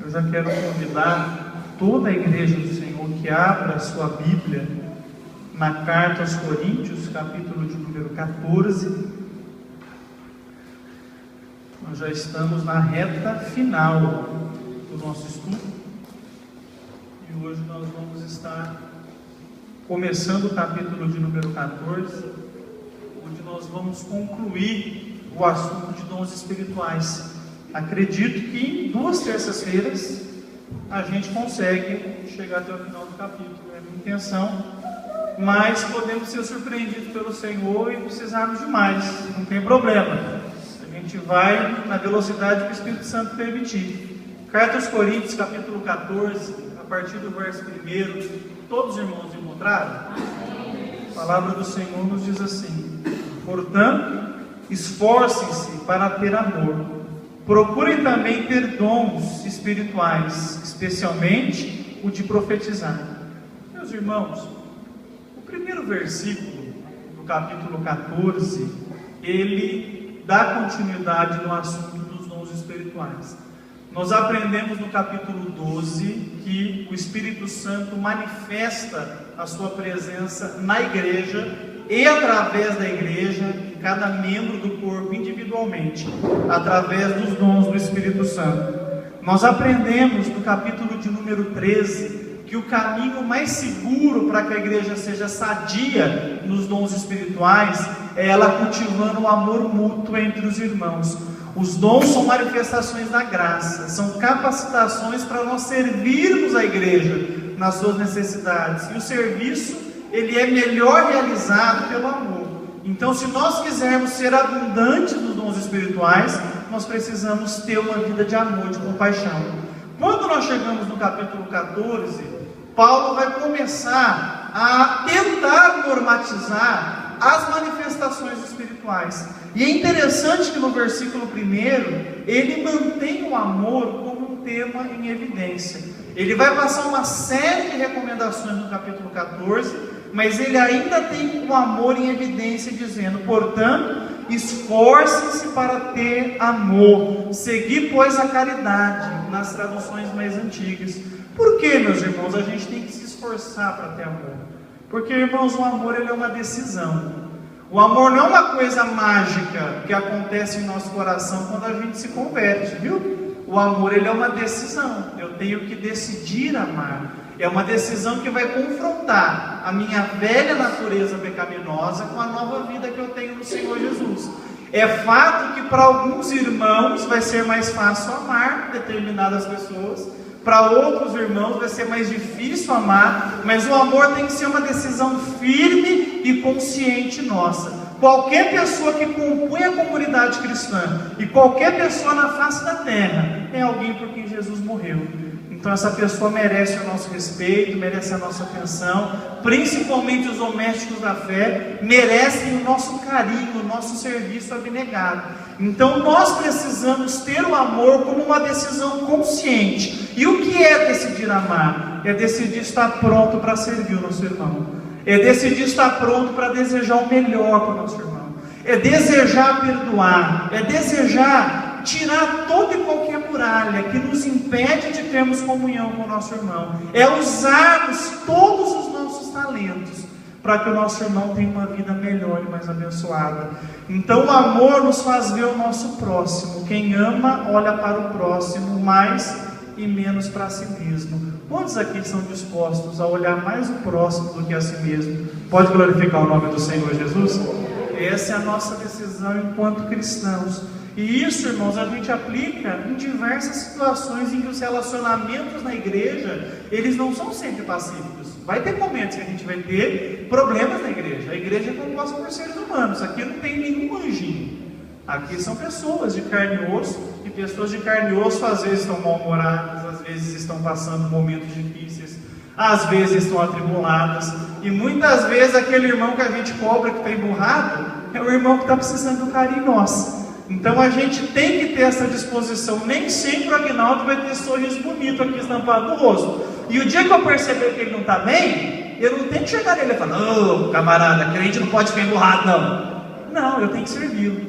Eu já quero convidar toda a igreja do Senhor que abra a sua Bíblia na carta aos Coríntios, capítulo de número 14. Nós já estamos na reta final do nosso estudo e hoje nós vamos estar começando o capítulo de número 14, onde nós vamos concluir o assunto de dons espirituais. Acredito que em 2 terças-feiras a gente consegue chegar até o final do capítulo, é a minha intenção, mas podemos ser surpreendidos pelo Senhor e precisarmos de mais, não tem problema, a gente vai na velocidade que o Espírito Santo permitir. Carta aos Coríntios, capítulo 14, a partir do verso 1, todos os irmãos encontraram? A palavra do Senhor nos diz assim: portanto, esforcem-se para ter amor. Procurem também ter dons espirituais, especialmente o de profetizar. Meus irmãos, o primeiro versículo do capítulo 14, ele dá continuidade no assunto dos dons espirituais. Nós aprendemos no capítulo 12 que o Espírito Santo manifesta a sua presença na igreja e através da igreja, em cada membro do corpo individualmente, através dos dons do Espírito Santo. Nós aprendemos no capítulo de número 13 que o caminho mais seguro para que a igreja seja sadia nos dons espirituais é ela cultivando o amor mútuo entre os irmãos. Os dons são manifestações da graça, são capacitações para nós servirmos a igreja nas suas necessidades, e o serviço ele é melhor realizado pelo amor. Então, se nós quisermos ser abundantes nos dons espirituais, nós precisamos ter uma vida de amor, de compaixão. Quando nós chegamos no capítulo 14, Paulo vai começar a tentar normatizar as manifestações espirituais. E é interessante que no versículo 1, ele mantém o amor como um tema em evidência. Ele vai passar uma série de recomendações no capítulo 14, mas ele ainda tem o amor em evidência, dizendo: portanto, esforcem-se para ter amor, segui, pois, a caridade, nas traduções mais antigas. Por que, meus irmãos, a gente tem que se esforçar para ter amor? Porque, irmãos, o amor ele é uma decisão. O amor não é uma coisa mágica que acontece em nosso coração quando a gente se converte, viu? O amor ele é uma decisão. Eu tenho que decidir amar. É uma decisão que vai confrontar a minha velha natureza pecaminosa com a nova vida que eu tenho no Senhor Jesus. É fato que para alguns irmãos vai ser mais fácil amar determinadas pessoas, para outros irmãos vai ser mais difícil amar, mas o amor tem que ser uma decisão firme e consciente nossa. Qualquer pessoa que compõe a comunidade cristã e qualquer pessoa na face da terra é alguém por quem Jesus morreu. Então essa pessoa merece o nosso respeito, merece a nossa atenção, principalmente os domésticos da fé, merecem o nosso carinho, o nosso serviço abnegado. Então nós precisamos ter o amor como uma decisão consciente. E o que é decidir amar? É decidir estar pronto para servir o nosso irmão. É decidir estar pronto para desejar o melhor para o nosso irmão. É desejar perdoar. É desejar tirar toda e qualquer muralha que nos impede de termos comunhão com o nosso irmão. É usarmos todos os nossos talentos para que o nosso irmão tenha uma vida melhor e mais abençoada. Então o amor nos faz ver o nosso próximo. Quem ama, olha para o próximo mais e menos para si mesmo. Quantos aqui estão dispostos a olhar mais o próximo do que a si mesmo? Pode glorificar o nome do Senhor Jesus? Essa é a nossa decisão enquanto cristãos. E isso, irmãos, a gente aplica em diversas situações em que os relacionamentos na igreja, eles não são sempre pacíficos. Vai ter momentos que a gente vai ter problemas na igreja. A igreja é composta por seres humanos. Aqui não tem nenhum anjinho. Aqui são pessoas de carne e osso. E pessoas de carne e osso às vezes estão mal-humoradas, às vezes estão passando momentos difíceis, às vezes estão atribuladas. E muitas vezes aquele irmão que a gente cobra que está emburrado é o irmão que está precisando do carinho nosso. Então a gente tem que ter essa disposição. Nem sempre o Aguinaldo vai ter sorriso bonito aqui estampado no rosto. E o dia que eu perceber que ele não está bem, eu não tenho que chegar nele e falar: ô camarada, crente não pode ficar emburrado não. Não, eu tenho que servi-lo.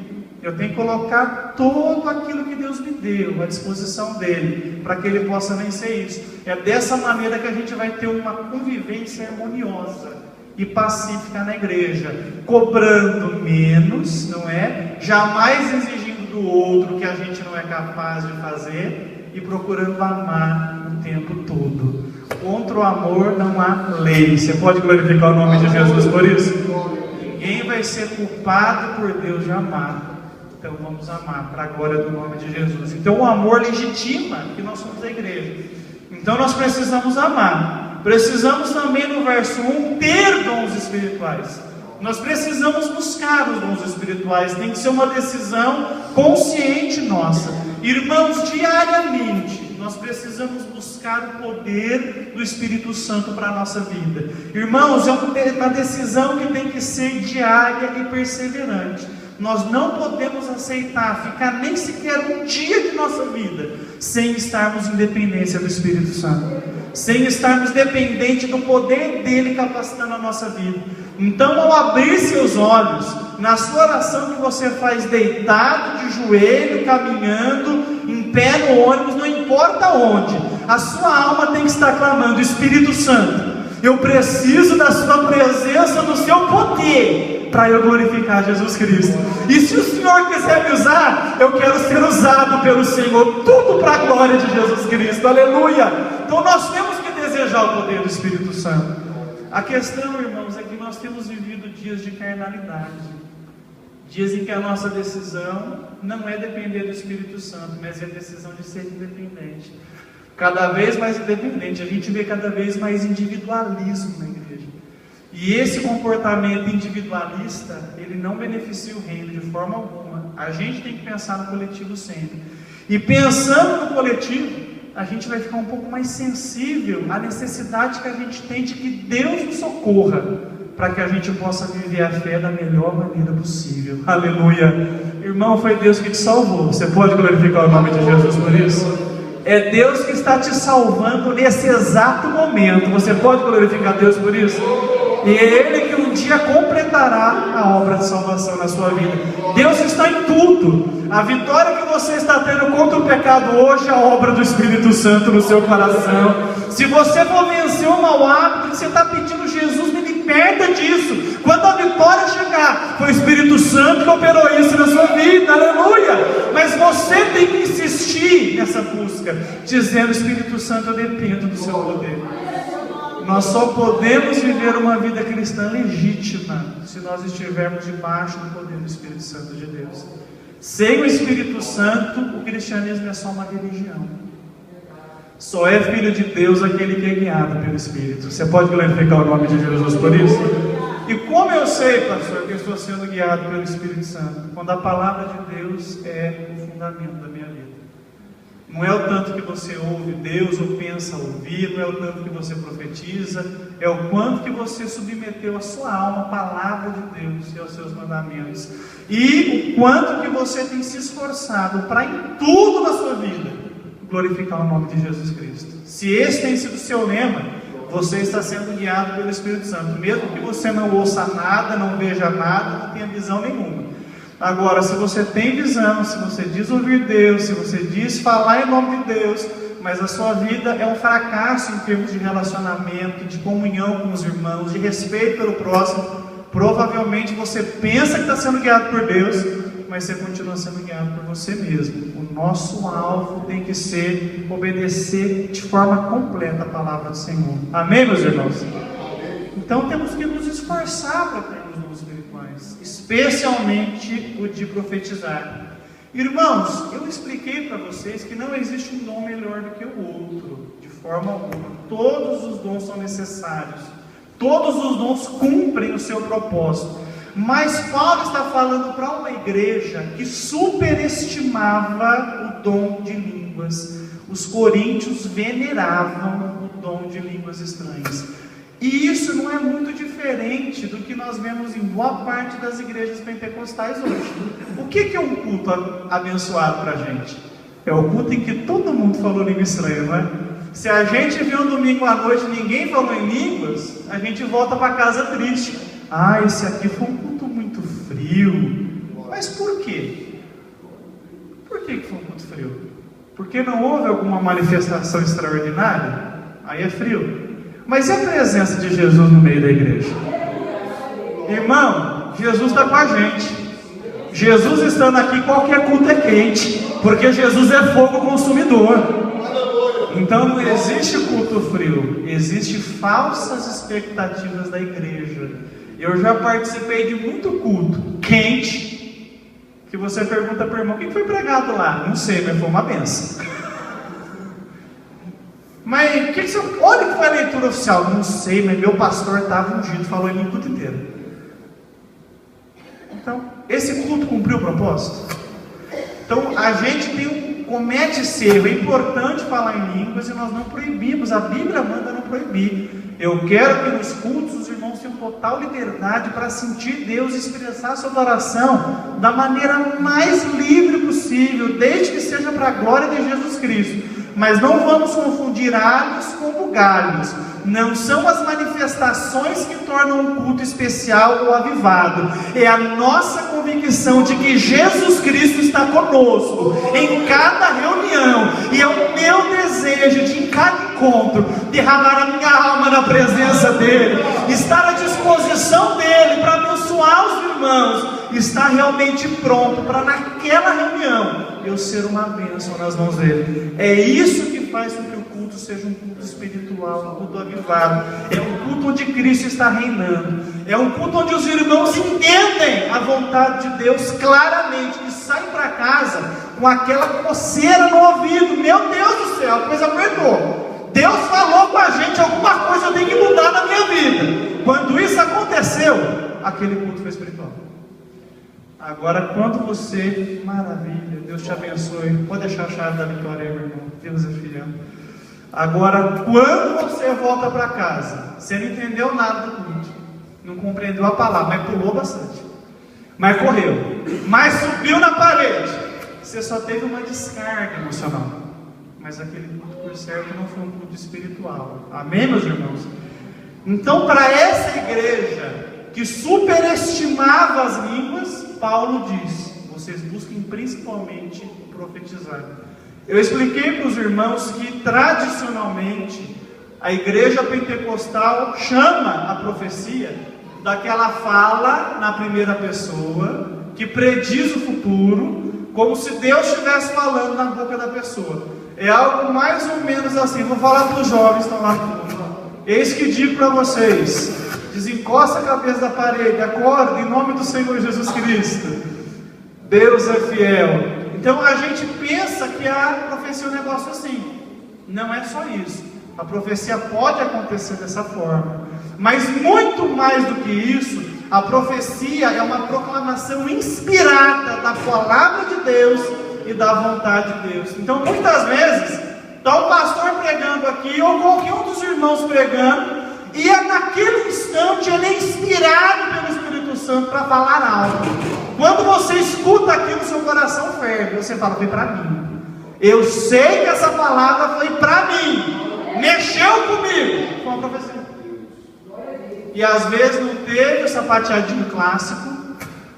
Eu tenho que colocar tudo aquilo que Deus me deu à disposição dele, para que ele possa vencer isso. É dessa maneira que a gente vai ter uma convivência harmoniosa e pacífica na igreja, cobrando menos, não é? Jamais exigindo do outro o que a gente não é capaz de fazer e procurando amar o tempo todo. Contra o amor não há lei. Você pode glorificar o nome de Jesus por isso? Ninguém vai ser culpado por Deus de amar. Então vamos amar para a glória do nome de Jesus. Então o amor legitima que nós somos a igreja. Então nós precisamos amar. Precisamos também, no verso 1, ter dons espirituais. Nós precisamos buscar os dons espirituais. Tem que ser uma decisão consciente nossa. Irmãos, diariamente nós precisamos buscar o poder do Espírito Santo para a nossa vida. Irmãos, é uma decisão que tem que ser diária e perseverante. Nós não podemos aceitar ficar nem sequer um dia de nossa vida sem estarmos em dependência do Espírito Santo, sem estarmos dependentes do poder dele capacitando a nossa vida. Então, ao abrir seus olhos, na sua oração que você faz deitado, de joelho, caminhando, em pé no ônibus, não importa onde, a sua alma tem que estar clamando: Espírito Santo, eu preciso da sua presença, do seu poder, para eu glorificar Jesus Cristo. E se o Senhor quiser me usar, eu quero ser usado pelo Senhor, tudo para a glória de Jesus Cristo, aleluia. Então nós temos que desejar o poder do Espírito Santo. A questão, irmãos, é que nós temos vivido dias de carnalidade, dias em que a nossa decisão não é depender do Espírito Santo, mas é a decisão de ser independente, cada vez mais independente. A gente vê cada vez mais individualismo na igreja. E esse comportamento individualista, ele não beneficia o reino de forma alguma. A gente tem que pensar no coletivo sempre. E pensando no coletivo, a gente vai ficar um pouco mais sensível à necessidade que a gente tem de que Deus nos socorra, para que a gente possa viver a fé da melhor maneira possível. Aleluia. Irmão, foi Deus que te salvou. Você pode glorificar o nome de Jesus por isso? É Deus que está te salvando nesse exato momento. Você pode glorificar Deus por isso? E é Ele que um dia completará a obra de salvação na sua vida. Deus está em tudo. A vitória que você está tendo contra o pecado hoje é a obra do Espírito Santo no seu coração. Se você for vencer o mau hábito que você está pedindo, Jesus, me liberta disso. Quando a vitória chegar, foi o Espírito Santo que operou isso na sua vida, aleluia. Mas você tem que insistir nessa busca, dizendo: Espírito Santo, eu dependo do seu poder. Nós só podemos viver uma vida cristã legítima se nós estivermos debaixo do poder do Espírito Santo de Deus. Sem o Espírito Santo, o cristianismo é só uma religião. Só é filho de Deus aquele que é guiado pelo Espírito. Você pode glorificar o nome de Jesus por isso? E como eu sei, pastor, que eu estou sendo guiado pelo Espírito Santo? Quando a palavra de Deus é o fundamento da minha vida. Não é o tanto que você ouve Deus ou pensa ouvir, não é o tanto que você profetiza, é o quanto que você submeteu a sua alma à palavra de Deus e aos seus mandamentos. E o quanto que você tem se esforçado para, em tudo na sua vida, glorificar o nome de Jesus Cristo. Se esse tem sido o seu lema, você está sendo guiado pelo Espírito Santo, mesmo que você não ouça nada, não veja nada, não tenha visão nenhuma. Agora, se você tem visão, se você diz ouvir Deus, se você diz falar em nome de Deus, mas a sua vida é um fracasso em termos de relacionamento, de comunhão com os irmãos, de respeito pelo próximo, provavelmente você pensa que está sendo guiado por Deus, mas você continua sendo guiado por você mesmo. O nosso alvo tem que ser obedecer de forma completa a palavra do Senhor. Amém, meus irmãos? Então temos que nos esforçar para ter os dons espirituais, especialmente o de profetizar. Irmãos, eu expliquei para vocês que não existe um dom melhor do que o outro, de forma alguma. Todos os dons são necessários, todos os dons cumprem o seu propósito. Mas Paulo está falando para uma igreja que superestimava o dom de línguas. Os coríntios veneravam o dom de línguas estranhas. E isso não é muito diferente do que nós vemos em boa parte das igrejas pentecostais hoje. O que é um culto abençoado para a gente? É o culto em que todo mundo falou língua estranha, não é? Se a gente viu um domingo à noite e ninguém falou em línguas, a gente volta para casa triste. Ah, esse aqui foi um culto muito frio. Mas por quê? porque não houve alguma manifestação extraordinária, aí é frio. Mas e a presença de Jesus no meio da igreja? Irmão, Jesus está com a gente. Jesus estando aqui, qualquer culto é quente, porque Jesus é fogo consumidor. Então não existe culto frio, existe falsas expectativas da igreja. Eu já participei de muito culto quente, que você pergunta para o irmão: o que foi pregado lá? Não sei, mas foi uma benção. Mas que você... olha que foi a leitura oficial. Não sei, mas meu pastor estava ungido, falou ele no culto inteiro. Então, esse culto cumpriu o propósito? Então, a gente comete esse erro. É importante falar em línguas e nós não proibimos. A Bíblia manda não proibir. Eu quero que nos cultos os irmãos tenham total liberdade para sentir Deus e expressar sua adoração da maneira mais livre possível, desde que seja para a glória de Jesus Cristo. Mas não vamos confundir alhos com bugalhos. Não são as manifestações que tornam um culto especial ou avivado. É a nossa convicção de que Jesus Cristo está conosco em cada reunião. E é o meu desejo de, em cada encontro, derramar a minha alma na presença dEle, estar à disposição dEle para abençoar os irmãos, estar realmente pronto para naquela reunião eu ser uma bênção nas mãos dEle. É isso que faz com que o culto seja um culto espiritual, um culto avivado. É um culto onde Cristo está reinando. É um culto onde os irmãos entendem a vontade de Deus claramente e saem para casa com aquela coceira no ouvido. Meu Deus do céu, a coisa apertou. Deus falou com a gente, alguma coisa eu tenho que mudar na minha vida. Quando isso aconteceu, aquele culto foi espiritual. Agora, quando você, maravilha, Deus te abençoe, pode deixar a chave da vitória aí, meu irmão, Deus é fiel. Agora, quando você volta para casa, você não entendeu nada do culto, não compreendeu a palavra, mas pulou bastante, mas correu, mas subiu na parede, você só teve uma descarga emocional, mas aquele culto, por certo, não foi um culto espiritual. Amém, meus irmãos? Então, para essa igreja que superestimava as línguas, Paulo diz: vocês busquem principalmente profetizar. Eu expliquei para os irmãos que tradicionalmente a igreja pentecostal chama a profecia daquela fala na primeira pessoa que prediz o futuro, como se Deus estivesse falando na boca da pessoa. É algo mais ou menos assim. Vou falar para os jovens que estão lá no fundo. Eis que digo para vocês: desencosta a cabeça da parede, acorda em nome do Senhor Jesus Cristo. Deus é fiel. Então a gente pensa que a profecia é um negócio assim. Não é só isso. A profecia pode acontecer dessa forma, mas muito mais do que isso, a profecia é uma proclamação inspirada da palavra de Deus e da vontade de Deus. Então muitas vezes está o pastor pregando aqui, ou qualquer um dos irmãos pregando, e é naquele instante ele é inspirado pelo Espírito Santo para falar algo. Quando você escuta aquilo, seu coração ferve, você fala: foi para mim. Eu sei que essa palavra foi para mim, mexeu comigo. Foi uma profecia. E às vezes não teve o sapateadinho clássico,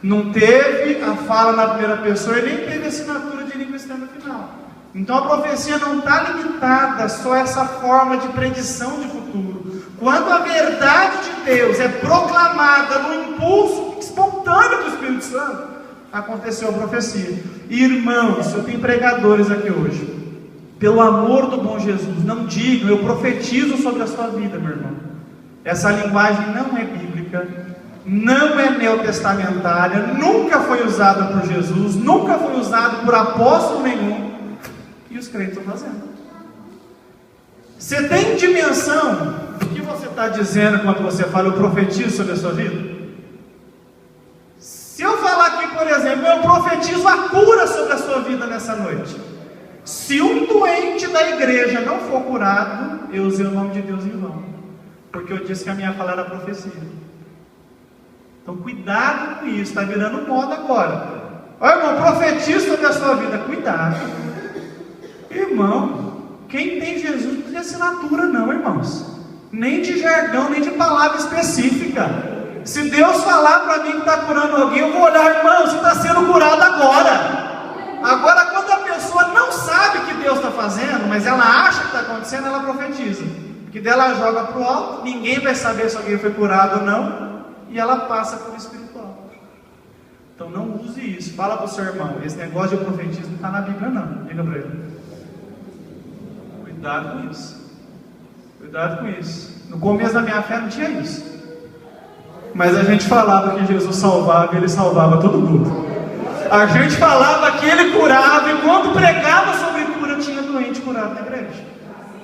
não teve a fala na primeira pessoa e nem teve a assinatura de língua estranha no final. Então a profecia não está limitada só a essa forma de predição de futuro. Quando a verdade de Deus é proclamada no impulso espontâneo do Espírito Santo, aconteceu a profecia. Irmãos, eu tenho pregadores aqui hoje. Pelo amor do bom Jesus, não digam: eu profetizo sobre a sua vida, meu irmão. Essa linguagem não é bíblica, não é neotestamentária, nunca foi usada por Jesus, nunca foi usada por apóstolo nenhum. E os crentes estão fazendo. Você tem dimensão do que você está dizendo quando você fala: eu profetizo sobre a sua vida? Se eu falar aqui, por exemplo, eu profetizo a cura sobre a sua vida nessa noite. Se um doente da igreja não for curado, eu usei o nome de Deus em vão, porque eu disse que a minha fala era profecia. Então cuidado com isso, está virando moda agora. Olha, irmão, profetizo sobre a sua vida. Cuidado. Irmão, quem tem Jesus não tem assinatura não, irmãos. Nem de jargão, nem de palavra específica. Se Deus falar para mim que está curando alguém, eu vou olhar: irmão, você está sendo curado agora. Agora, quando a pessoa não sabe que Deus está acontecendo, ela profetiza. Porque dela joga para o alto, ninguém vai saber se alguém foi curado ou não, e ela passa para o espiritual. Então não use isso. Fala para o seu irmão, esse negócio de profetismo não está na Bíblia não. Diga para ele. Cuidado com isso. Cuidado com isso. No começo da minha fé não tinha isso. Mas a gente falava que Jesus salvava e Ele salvava todo mundo. A gente falava que Ele curava, e quando pregava sobre cura, tinha doente curado na igreja.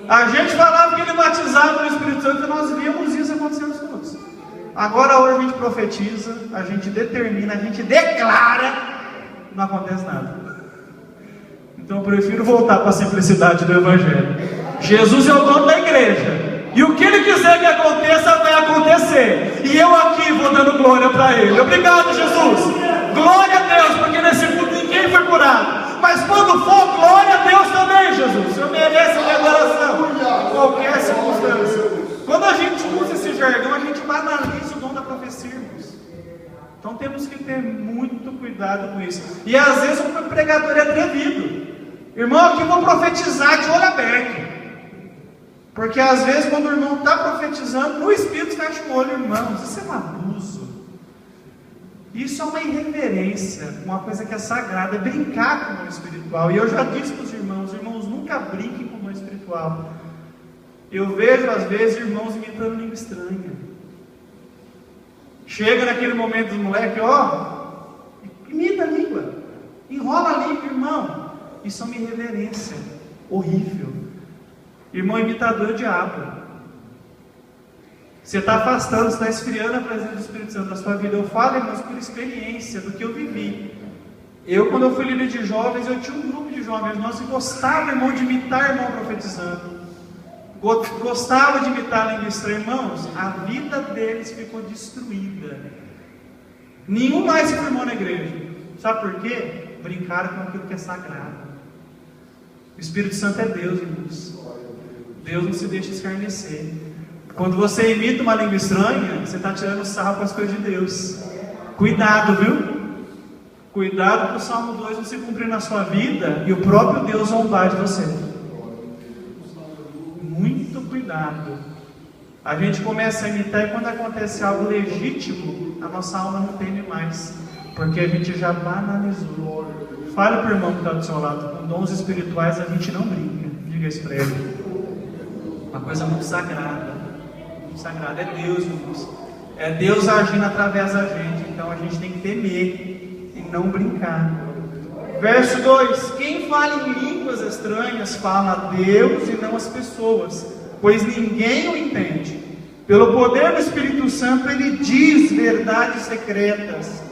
A gente falava que Ele batizava no Espírito Santo, e nós víamos isso acontecendo todos. Agora hoje a gente profetiza, a gente determina, a gente declara, não acontece nada. Então eu prefiro voltar para a simplicidade do Evangelho. Jesus é o dono da igreja. E o que Ele quiser que aconteça, vai acontecer. E eu aqui vou dando glória para Ele. Obrigado, Jesus. Glória a Deus, porque nesse mundo ninguém foi curado. Mas quando for, glória a Deus também, Jesus. O Senhor merece a minha adoração. Qualquer circunstância. Quando a gente usa esse jargão, a gente banaliza o dom da profecia, irmãos. Então temos que ter muito cuidado com isso. E às vezes o pregador é atrevido. Irmão, aqui eu vou profetizar de olho aberto. Porque às vezes quando o irmão está profetizando, no Espírito fecha o olho, irmãos. Isso é um abuso. Isso é uma irreverência, uma coisa que é sagrada, é brincar com o dom espiritual. E eu já disse para os irmãos nunca brinquem com o dom espiritual. Eu vejo às vezes irmãos imitando língua estranha. Chega naquele momento dos moleques, imita a língua, enrola a língua, irmão. Isso é uma irreverência horrível. Irmão imitador é o diabo. Você está afastando, você está esfriando a presença do Espírito Santo na sua vida. Eu falo, irmãos, por experiência do que eu vivi. Quando eu fui líder de jovens, eu tinha um grupo de jovens nossos que gostava, irmão, de imitar irmão profetizando. Gostava de imitar a língua estranha, irmãos. A vida deles ficou destruída. Nenhum mais se firmou na igreja. Sabe por quê? Brincaram com aquilo que é sagrado. O Espírito Santo é Deus, irmãos. Deus não se deixa escarnecer. Quando você imita uma língua estranha, você está tirando sarro com as coisas de Deus. Cuidado, viu? Cuidado para o Salmo 2 não se cumprir na sua vida e o próprio Deus zombar de você. Muito cuidado. A gente começa a imitar e quando acontece algo legítimo, a nossa alma não teme mais, porque a gente já banalizou. Fale para o irmão que está do seu lado, com dons espirituais a gente não brinca. Diga isso para ele. Uma coisa muito sagrada. Muito sagrada. É Deus, irmãos. É Deus agindo através da gente. Então a gente tem que temer e não brincar. Verso 2: quem fala em línguas estranhas fala a Deus e não as pessoas, pois ninguém o entende. Pelo poder do Espírito Santo ele diz verdades secretas.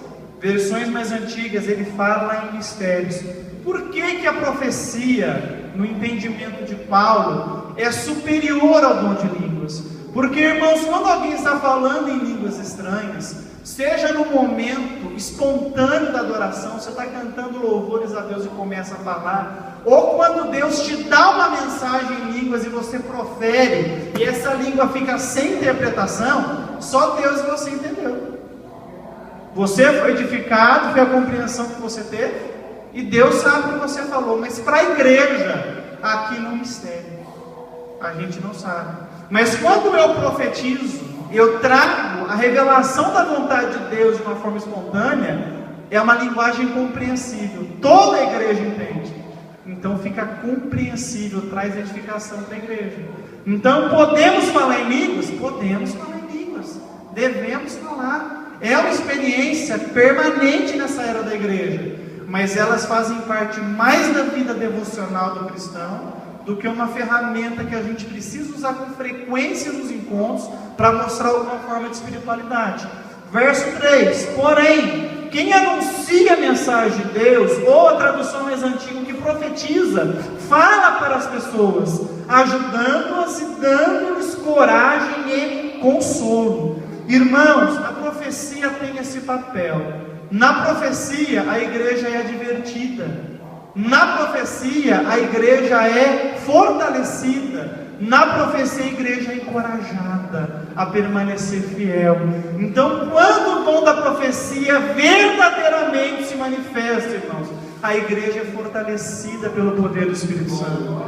Versões mais antigas ele fala em mistérios. Por que a profecia, no entendimento de Paulo, é superior ao dom de línguas? Porque, irmãos, quando alguém está falando em línguas estranhas, seja no momento espontâneo da adoração, você está cantando louvores a Deus e começa a falar, ou quando Deus te dá uma mensagem em línguas e você profere, e essa língua fica sem interpretação, só Deus e você entendeu. Você foi edificado, foi a compreensão que você teve, e Deus sabe o que você falou, mas para a igreja, aqui no mistério, a gente não sabe. Mas quando eu profetizo, eu trago a revelação da vontade de Deus de uma forma espontânea, é uma linguagem compreensível, toda a igreja entende, então fica compreensível, traz edificação para a igreja. Então podemos falar em línguas? Podemos falar em línguas, devemos falar, é uma experiência permanente nessa era da igreja, mas elas fazem parte mais da vida devocional do cristão, do que uma ferramenta que a gente precisa usar com frequência nos encontros para mostrar alguma forma de espiritualidade. Verso 3: porém, quem anuncia a mensagem de Deus, ou a tradução mais antiga, que profetiza, fala para as pessoas, ajudando-as e dando-lhes coragem e consolo. Irmãos, a profecia tem esse papel. Na profecia, a igreja é advertida. Na profecia, a igreja é fortalecida. Na profecia, a igreja é encorajada a permanecer fiel. Então, quando o dom da profecia verdadeiramente se manifesta, irmãos, a igreja é fortalecida pelo poder do Espírito Santo.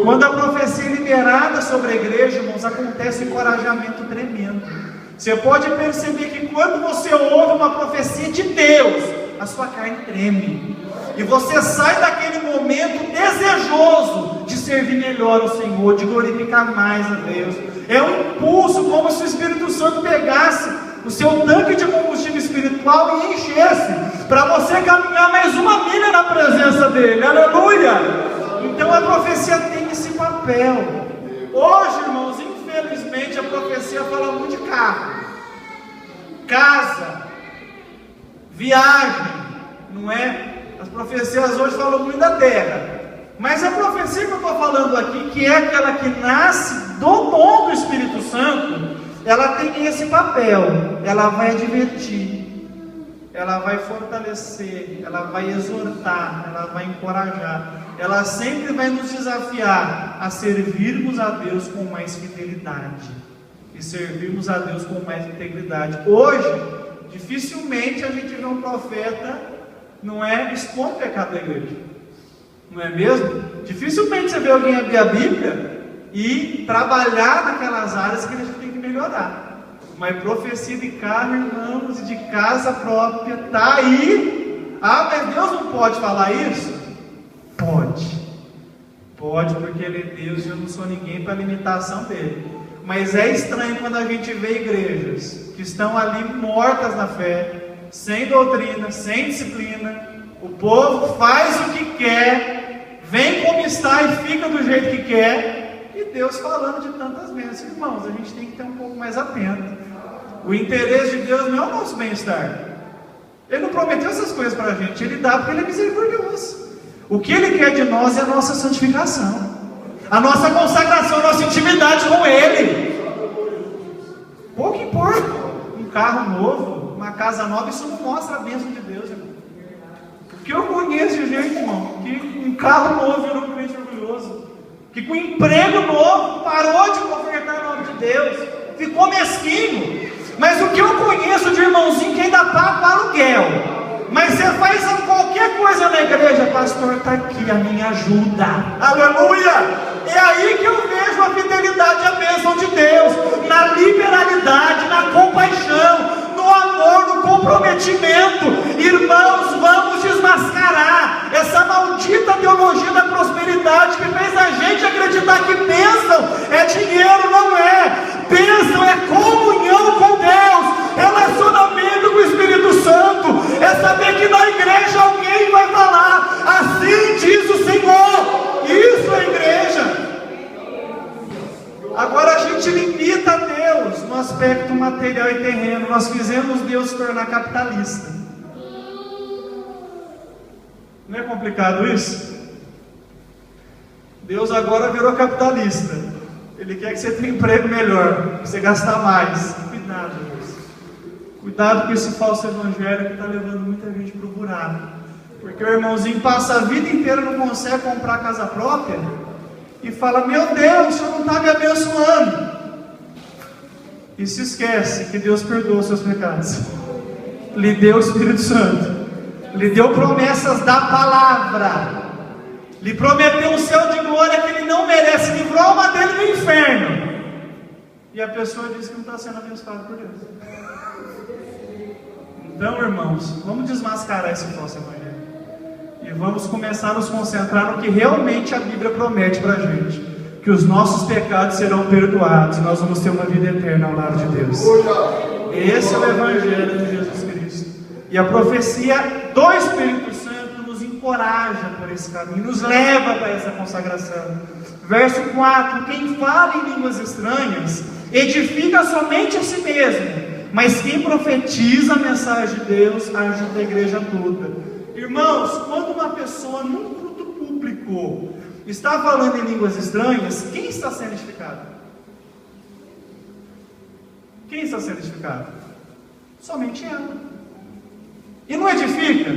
Quando a profecia é liberada sobre a igreja, irmãos, acontece um encorajamento tremendo. Você pode perceber que quando você ouve uma profecia de Deus, a sua carne treme, e você sai daquele momento desejoso de servir melhor ao Senhor, de glorificar mais a Deus. É um impulso, como se o Espírito Santo pegasse o seu tanque de combustível espiritual e enchesse, para você caminhar mais uma milha na presença dele. Aleluia! Então a profecia tem esse papel. Hoje, irmãos, infelizmente a profecia fala muito de carro, casa, viagem, não é? As profecias hoje falam muito da terra. Mas a profecia que eu estou falando aqui, que é aquela que nasce do dom do Espírito Santo, ela tem esse papel. Ela vai advertir, ela vai fortalecer, ela vai exortar, ela vai encorajar. Ela sempre vai nos desafiar a servirmos a Deus com mais fidelidade. E servirmos a Deus com mais integridade. Hoje, dificilmente a gente vê um profeta, não é, expor o pecado da igreja. Não é mesmo? Dificilmente você vê alguém abrir a Bíblia e trabalhar naquelas áreas que a gente tem que melhorar. Mas profecia de carro, irmãos, e de casa própria, está aí. Ah, mas Deus não pode falar isso? Pode, porque Ele é Deus e eu não sou ninguém para a limitação dele. Mas é estranho quando a gente vê igrejas que estão ali mortas na fé, sem doutrina, sem disciplina. O povo faz o que quer, vem como está e fica do jeito que quer, e Deus falando de tantas vezes. Irmãos, a gente tem que ter um pouco mais atento. O interesse de Deus não é o nosso bem-estar. Ele não prometeu essas coisas para a gente, Ele dá porque Ele é misericordioso. O que Ele quer de nós é a nossa santificação, a nossa consagração, a nossa intimidade com Ele. Pouco importa um carro novo, uma casa nova, isso não mostra a bênção de Deus, irmão. Porque eu conheço de gente, irmão, que um carro novo virou um crente orgulhoso, que com um emprego novo parou de converter o nome de Deus, ficou mesquinho. Mas o que eu conheço de irmãozinho que ainda paga o aluguel, mas você faz qualquer coisa na igreja, pastor, está aqui a minha ajuda, aleluia. É aí que eu vejo a fidelidade e a bênção de Deus, na liberalidade, na compaixão, no amor, no comprometimento. Irmãos, vamos desmascarar essa maldita teologia da prosperidade que fez a gente acreditar que bênção é dinheiro. Não é. Bênção é comunhão com Deus, relacionamento com o Espírito Santo, é saber que na igreja alguém vai falar, assim diz o Senhor. Isso é igreja. Agora a gente limita Deus no aspecto material e terreno. Nós fizemos Deus se tornar capitalista. Não é complicado isso? Deus agora virou capitalista. Ele quer que você tenha um emprego melhor, que você gastar mais. Cuidado, Deus. Cuidado com esse falso evangelho que está levando muita gente para o buraco. Porque o irmãozinho passa a vida inteira e não consegue comprar casa própria e fala, meu Deus, o Senhor não está me abençoando. E se esquece que Deus perdoa os seus pecados. Lhe deu o Espírito Santo. Lhe deu promessas da palavra. Lhe prometeu um céu de glória que ele não merece. Livrou a alma dele do inferno. E a pessoa diz que não está sendo abençoada por Deus. Então, irmãos, vamos desmascarar esse falso evangelho. E vamos começar a nos concentrar no que realmente a Bíblia promete para a gente. Que os nossos pecados serão perdoados. E nós vamos ter uma vida eterna ao lado de Deus. Esse é o evangelho de Jesus Cristo. E a profecia do Espírito Santo nos encoraja por esse caminho, nos leva para essa consagração. Verso 4: quem fala em línguas estranhas edifica somente a si mesmo, mas quem profetiza a mensagem de Deus ajuda a igreja toda. Irmãos, quando uma pessoa num culto público está falando em línguas estranhas, quem está sendo edificado? Quem está sendo edificado? Somente ela. E não edifica?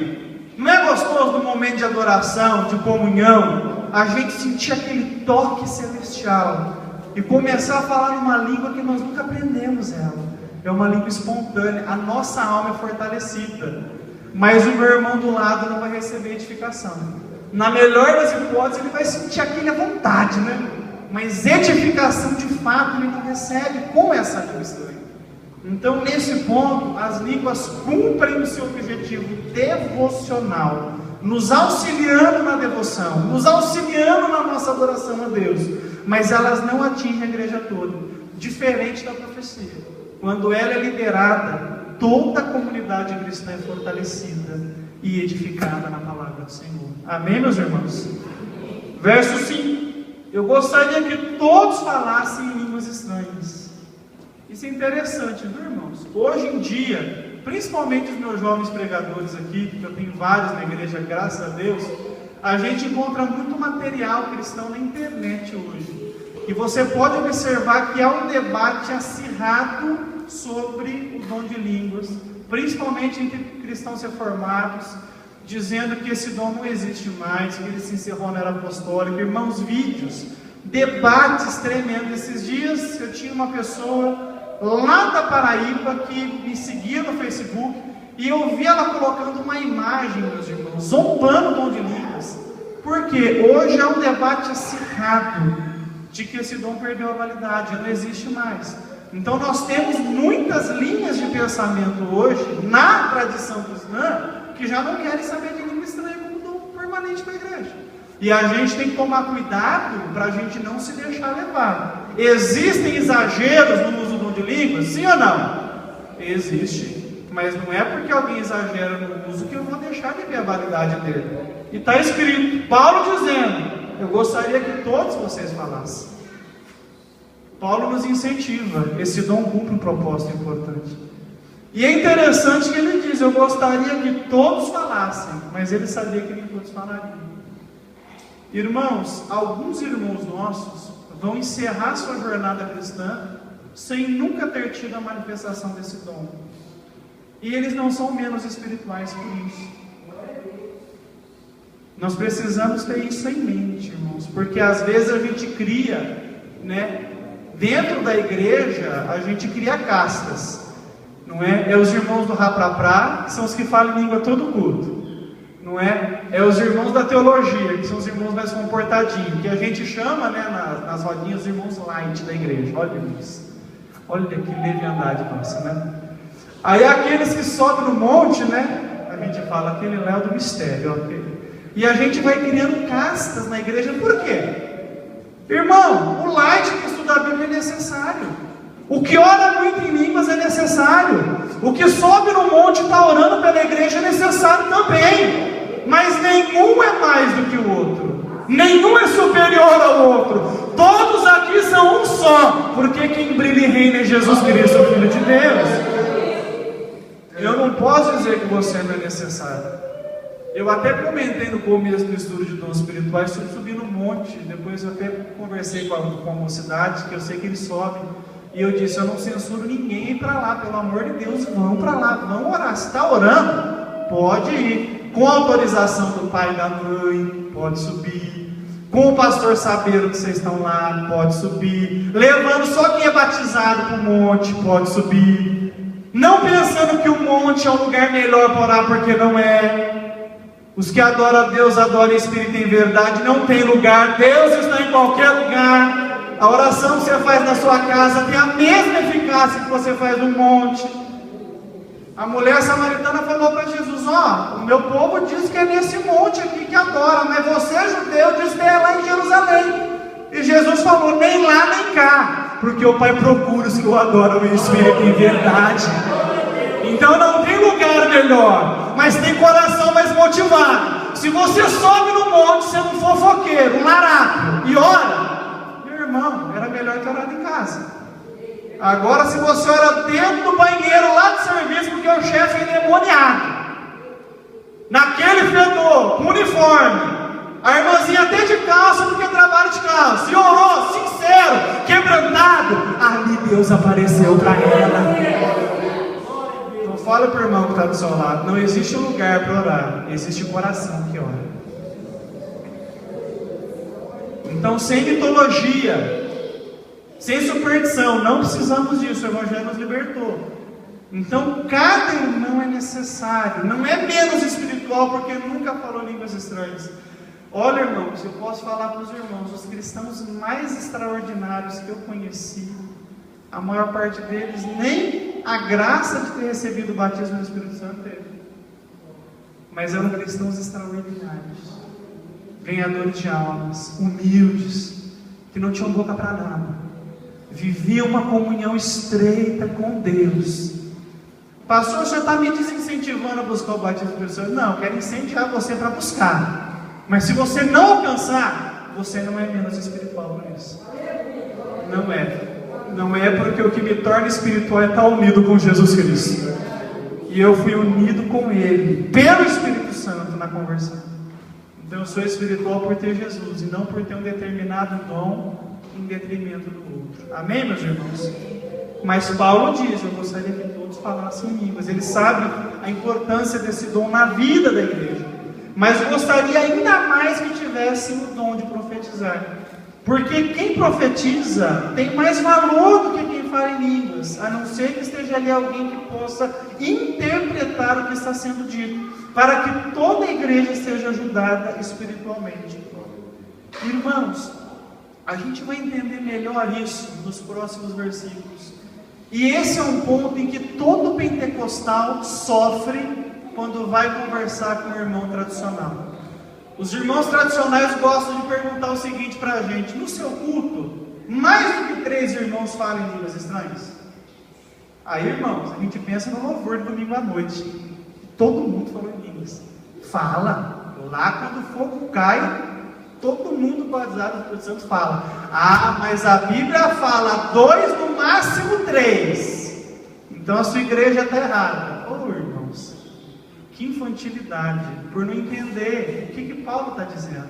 Não é gostoso no momento de adoração, de comunhão, a gente sentir aquele toque celestial e começar a falar numa língua que nós nunca aprendemos ela. É uma língua espontânea, a nossa alma é fortalecida. mas o meu irmão do lado não vai receber edificação. Na melhor das hipóteses, ele vai sentir aquele à vontade, né? Mas edificação de fato ele não recebe com essa língua estranha. Então, nesse ponto, as línguas cumprem o seu objetivo devocional, nos auxiliando na devoção, nos auxiliando na nossa adoração a Deus, mas elas não atingem a igreja toda, diferente da profecia. Quando ela é liderada, toda a comunidade cristã é fortalecida e edificada na palavra do Senhor. Amém, meus irmãos? Verso 5. Eu gostaria que todos falassem em línguas estranhas. Isso é interessante, viu, irmãos? Hoje em dia, principalmente os meus jovens pregadores aqui, que eu tenho vários na igreja, graças a Deus, a gente encontra muito material cristão na internet hoje. E você pode observar que há um debate acirrado sobre o dom de línguas, principalmente entre cristãos reformados, dizendo que esse dom não existe mais, que ele se encerrou na era apostólica. Irmãos, vídeos, debates tremendos. Esses dias eu tinha uma pessoa lá da Paraíba que me seguia no Facebook e eu vi ela colocando uma imagem, meus irmãos, zombando o dom de línguas, porque hoje há um debate acirrado de que esse dom perdeu a validade, não existe mais. Então nós temos muitas linhas de pensamento hoje na tradição cristã que já não querem saber de língua estranha como dom permanente para a igreja. E a gente tem que tomar cuidado para a gente não se deixar levar. Existem exageros no uso do dom de línguas? Sim ou não? Existe. Mas não é porque alguém exagera no uso que eu vou deixar de ver a validade dele. E está escrito, Paulo dizendo, eu gostaria que todos vocês falassem. Paulo nos incentiva, esse dom cumpre um propósito importante. E é interessante que ele diz, eu gostaria que todos falassem, mas ele sabia que nem todos falariam. Irmãos, alguns irmãos nossos vão encerrar sua jornada cristã sem nunca ter tido a manifestação desse dom. E eles não são menos espirituais por isso. Nós precisamos ter isso em mente, irmãos, porque às vezes a gente cria, dentro da igreja, a gente cria castas. Não é? É os irmãos do Raprapra, que são os que falam língua todo culto. Não é? É os irmãos da teologia, que são os irmãos mais comportadinhos, que a gente chama, nas rodinhas, os irmãos light da igreja. Olha isso. Olha que leviandade nossa, né? Aí aqueles que sobem no monte, a gente fala, aquele lá é do mistério, aquele. E a gente vai criando castas na igreja, por quê? Irmão, o light que estuda a Bíblia é necessário. O que ora muito em línguas é necessário. O que sobe no monte e está orando pela igreja é necessário também. Mas nenhum é mais do que o outro. Nenhum é superior ao outro. Todos aqui são um só. Porque quem brilha e reina é Jesus Cristo, o Filho de Deus. Eu não posso dizer que você não é necessário. Eu até comentei no começo do estudo de dons espirituais sobre subir no monte. Depois eu até conversei com a mocidade, que eu sei que eles sobem. E eu disse, eu não censuro ninguém a ir para lá, pelo amor de Deus, vão para lá, vão orar. Se está orando, pode ir. Com autorização do pai e da mãe, pode subir. Com o pastor sabendo que vocês estão lá, pode subir. Levando só quem é batizado para o monte, pode subir. Não pensando que o monte é um lugar melhor para orar, porque não é. Os que adoram a Deus, adoram em espírito e em verdade, não tem lugar. Deus está em qualquer lugar. A oração que você faz na sua casa tem a mesma eficácia que você faz no monte. A mulher samaritana falou para Jesus, o meu povo diz que é nesse monte aqui que adora, mas você, judeu, diz que é lá em Jerusalém. E Jesus falou, nem lá nem cá, porque o Pai procura os que o adoram em espírito e em verdade. Então não tem lugar melhor, mas tem coração mais motivado. Se você sobe no monte, você é um fofoqueiro, um larápio, e ora, irmão, era melhor ter orado em casa. Agora, se você ora dentro do banheiro lá do serviço, porque o chefe é endemoniado, naquele fedor, com uniforme, a irmãzinha até de calça, porque trabalha de calça, e orou, sincero, quebrantado, ali Deus apareceu para ela. Então fala para o irmão que está do seu lado, não existe lugar para orar, existe coração que ora. Então, sem mitologia, sem superstição, não precisamos disso, o Evangelho nos libertou. Então, cada irmão é necessário. Não é menos espiritual porque nunca falou línguas estranhas. Olha, irmãos, eu posso falar para os irmãos, os cristãos mais extraordinários que eu conheci, a maior parte deles nem a graça de ter recebido o batismo do Espírito Santo teve. Mas eram cristãos extraordinários, ganhadores de almas, humildes, que não tinham boca para nada, viviam uma comunhão estreita com Deus. Pastor, o senhor está me desincentivando a buscar o batismo do Espírito Santo? Não, eu quero incentivar você para buscar. Mas se você não alcançar, você não é menos espiritual por isso. Não é. Não é, porque o que me torna espiritual é estar unido com Jesus Cristo. E eu fui unido com Ele, pelo Espírito Santo, na conversão. Então eu sou espiritual por ter Jesus, e não por ter um determinado dom em detrimento do outro. Amém, meus irmãos? Mas Paulo diz, eu gostaria que todos falassem línguas. Ele sabe a importância desse dom na vida da igreja. Mas gostaria ainda mais que tivesse o dom de profetizar. Porque quem profetiza tem mais valor do que quem fala em línguas, a não ser que esteja ali alguém que possa interpretar o que está sendo dito, para que toda a igreja seja ajudada espiritualmente. Irmãos, a gente vai entender melhor isso nos próximos versículos. E esse é um ponto em que todo pentecostal sofre quando vai conversar com o irmão tradicional. Os irmãos tradicionais gostam de perguntar o seguinte para a gente: no seu culto, mais do que 3 irmãos falam em línguas estranhas? Aí, irmãos, a gente pensa no louvor de domingo à noite. Todo mundo falou em línguas. Fala. Lá quando o fogo cai, todo mundo batizado no Espírito Santo fala. Ah, mas a Bíblia fala 2, no máximo 3. Então a sua igreja está errada. Ô, irmãos, que infantilidade, por não entender o que Paulo está dizendo.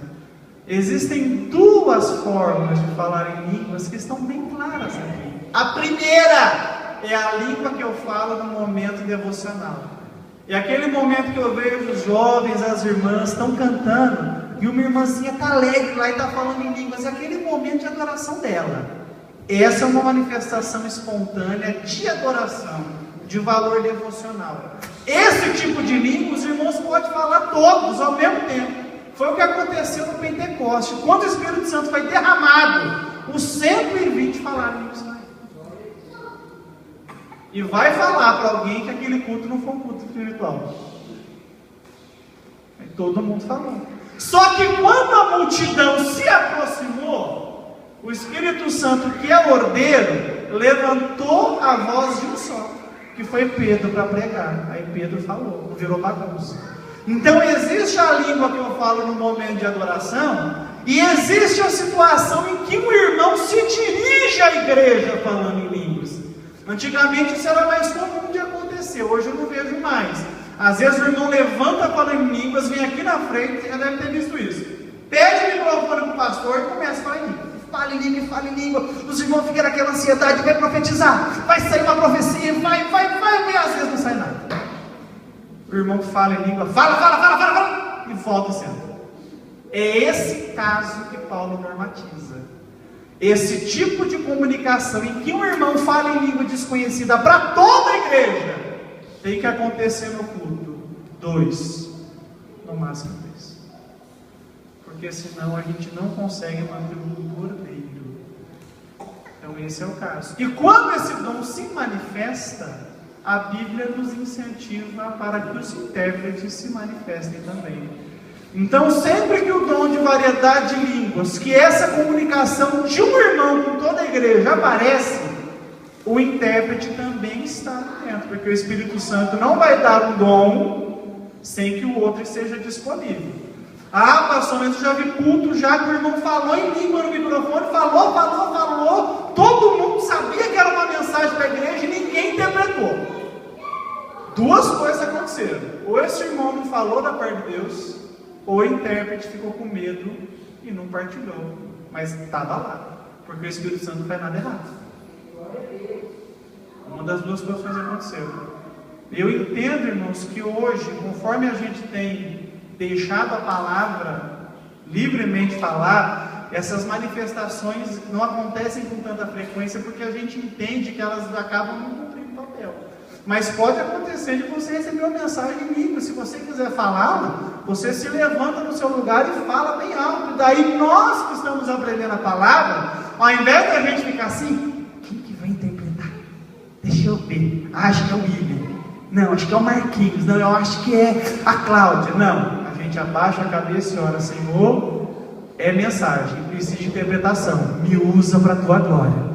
Existem 2 formas de falar em línguas que estão bem claras aqui. A primeira é a língua que eu falo no momento devocional. É aquele momento que eu vejo os jovens, as irmãs estão cantando, e uma irmãzinha está alegre lá e está falando em línguas. É aquele momento de adoração dela. Essa é uma manifestação espontânea de adoração, de valor devocional. Esse tipo de língua os irmãos podem falar todos ao mesmo tempo. Foi o que aconteceu no Pentecoste. Quando o Espírito Santo foi derramado, os 120 falaram línguas. E vai falar para alguém que aquele culto não foi um culto espiritual. Aí todo mundo falou. Só que quando a multidão se aproximou, o Espírito Santo, que é ordeiro, levantou a voz de um só, que foi Pedro para pregar. Aí Pedro falou, virou bagunça. Então existe a língua que eu falo no momento de adoração, e existe a situação em que um irmão se dirige à igreja falando em línguas. Antigamente isso era mais comum de acontecer, hoje eu não vejo mais. Às vezes o irmão levanta falando em línguas, vem aqui na frente, você já deve ter visto isso. Pede o microfone para o pastor e começa a falar em língua. Fala em língua, fala em língua. Os irmãos ficam naquela ansiedade, vai profetizar, vai sair uma profecia, vai, e às vezes não sai nada. O irmão fala em língua, fala, e volta sendo. É esse caso que Paulo normatiza. Esse tipo de comunicação em que um irmão fala em língua desconhecida para toda a igreja, tem que acontecer no culto 2, no máximo 3. Porque senão a gente não consegue manter o culto ordeiro. Então esse é o caso. E quando esse dom se manifesta, a Bíblia nos incentiva para que os intérpretes se manifestem também. Então sempre que o dom de variedade de línguas, que essa comunicação de um irmão com toda a igreja aparece, o intérprete também está dentro, porque o Espírito Santo não vai dar um dom sem que o outro esteja disponível. Ah, pastor, mas eu já vi culto já que o irmão falou em língua no microfone, falou, todo mundo sabia que era uma mensagem para a igreja e ninguém interpretou. 2 coisas aconteceram: ou esse irmão não falou da parte de Deus, ou o intérprete ficou com medo e não partilhou, mas estava lá, porque o Espírito Santo não faz nada errado. Uma das 2 situações aconteceu. Eu entendo, irmãos, que hoje, conforme a gente tem deixado a palavra livremente falar, essas manifestações não acontecem com tanta frequência, porque a gente entende que elas acabam não cumprindo o papel. Mas pode acontecer de você receber uma mensagem em língua. Se você quiser falá-la, você se levanta no seu lugar e fala bem alto. E daí nós que estamos aprendendo a palavra, ao invés de a gente ficar assim, quem que vai interpretar? Deixa eu ver. Acho que é o William. Não, acho que é o Marquinhos. Não, eu acho que é a Cláudia. Não, a gente abaixa a cabeça e ora, Senhor, é mensagem, precisa de interpretação. Me usa para a tua glória.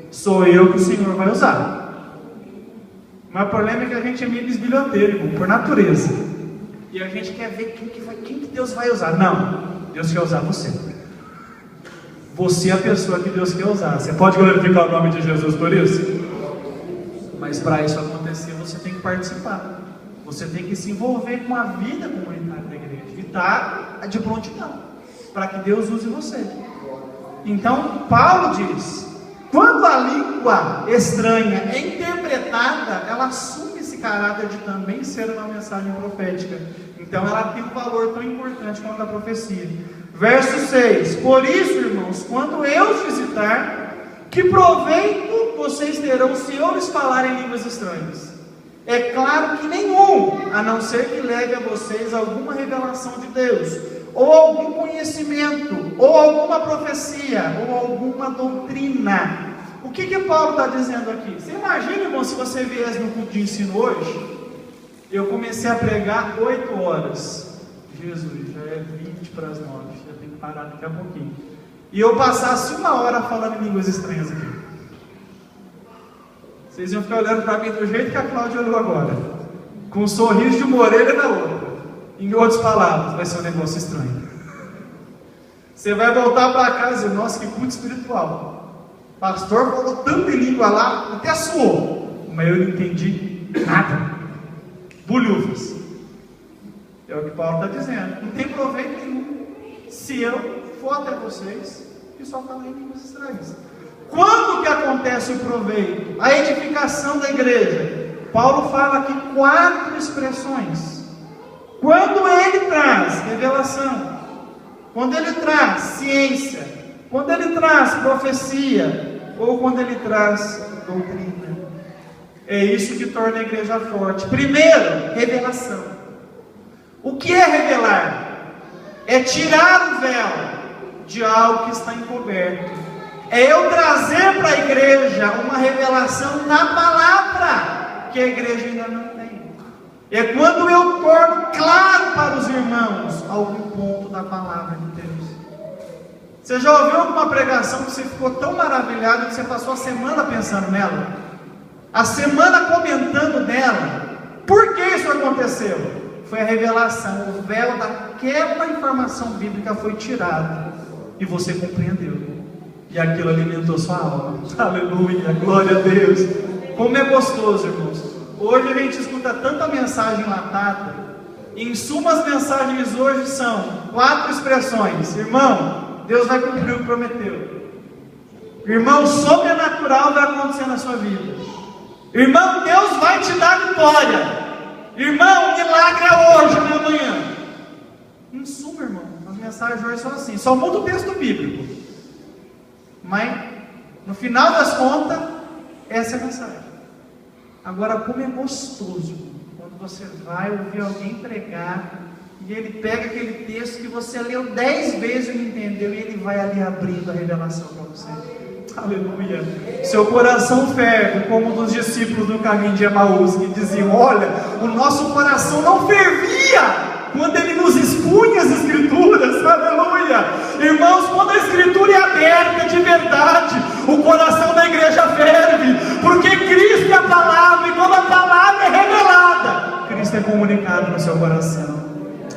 Sou eu que o Senhor vai usar. Mas o problema é que a gente é meio bisbilhoteiro, irmão, por natureza. E a gente quer ver quem que Deus vai usar. Não, Deus quer usar você. Você é a pessoa que Deus quer usar. Você pode glorificar o nome de Jesus por isso? Mas para isso acontecer, você tem que participar. Você tem que se envolver com a vida comunitária da igreja. E estar de prontidão, para que Deus use você. Então, Paulo diz: quando a língua estranha é interpretada, ela assume esse caráter de também ser uma mensagem profética. Então ela tem um valor tão importante quanto a profecia. Verso 6: por isso, irmãos, quando eu os visitar, que proveito vocês terão se eu lhes falar em línguas estranhas? É claro que nenhum, a não ser que leve a vocês alguma revelação de Deus, ou algum conhecimento, ou alguma profecia, ou alguma doutrina. O que Paulo está dizendo aqui? Você imagina, irmão, se você viesse no culto de ensino hoje, eu comecei a pregar 8 horas. Jesus, já é 20 para as 9, já tem que parar daqui a pouquinho. E eu passasse 1 hora falando em línguas estranhas aqui. Vocês iam ficar olhando para mim do jeito que a Cláudia olhou agora, com um sorriso de uma orelha na outra. Em outras palavras, vai ser um negócio estranho. Você vai voltar para casa e dizer: nossa, que culto espiritual. O pastor falou tanto em língua lá, até suou, mas eu não entendi nada. Bulhufas. É o que Paulo está dizendo. Não tem proveito nenhum se eu for até vocês e só falar em línguas estranhas. Quando que acontece o proveito? A edificação da igreja. Paulo fala aqui 4 expressões. Quando ele traz revelação, quando ele traz ciência, quando ele traz profecia, ou quando ele traz doutrina. É isso que torna a igreja forte. Primeiro, revelação. O que é revelar? É tirar o véu de algo que está encoberto. É eu trazer para a igreja uma revelação da palavra que a igreja ainda não tem. É quando eu torno claro para os irmãos algum ponto da palavra de Deus. Você já ouviu alguma pregação que você ficou tão maravilhado que você passou a semana pensando nela? A semana comentando nela? Por que isso aconteceu? Foi a revelação, o véu daquela informação bíblica foi tirado e você compreendeu. E aquilo alimentou sua alma. Aleluia, glória a Deus. Como é gostoso, irmãos. Hoje a gente escuta tanta mensagem enlatada. Em suma, as mensagens hoje são 4 expressões. Irmão, Deus vai cumprir o que prometeu. Irmão, sobrenatural vai acontecer na sua vida. Irmão, Deus vai te dar vitória. Irmão, milagre é hoje, não é amanhã. Em suma, irmão, as mensagens hoje são assim. Só muda o texto bíblico. Mas, no final das contas, essa é a mensagem. Agora, como é gostoso quando você vai ouvir alguém pregar e ele pega aquele texto que você leu 10 vezes e não entendeu, e ele vai ali abrindo a revelação para você. Aleluia. Seu coração ferve como dos discípulos do caminho de Emaús, que diziam: olha, o nosso coração não fervia quando ele nos expunha as escrituras. Aleluia. Irmãos, quando a escritura é aberta de verdade, o coração da igreja ferve, porque Cristo é a palavra, e quando a palavra é revelada, Cristo é comunicado no seu coração.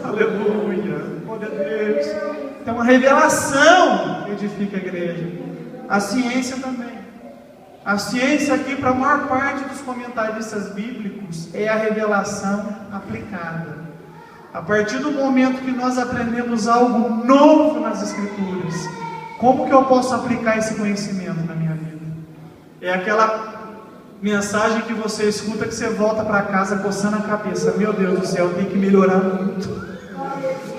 Aleluia, glória a Deus. Então a revelação edifica a igreja. A ciência também. A ciência aqui, para a maior parte dos comentaristas bíblicos, é a revelação aplicada. A partir do momento que nós aprendemos algo novo nas Escrituras, como que eu posso aplicar esse conhecimento na minha vida? É aquela mensagem que você escuta que você volta para casa coçando a cabeça: meu Deus do céu, tem que melhorar muito.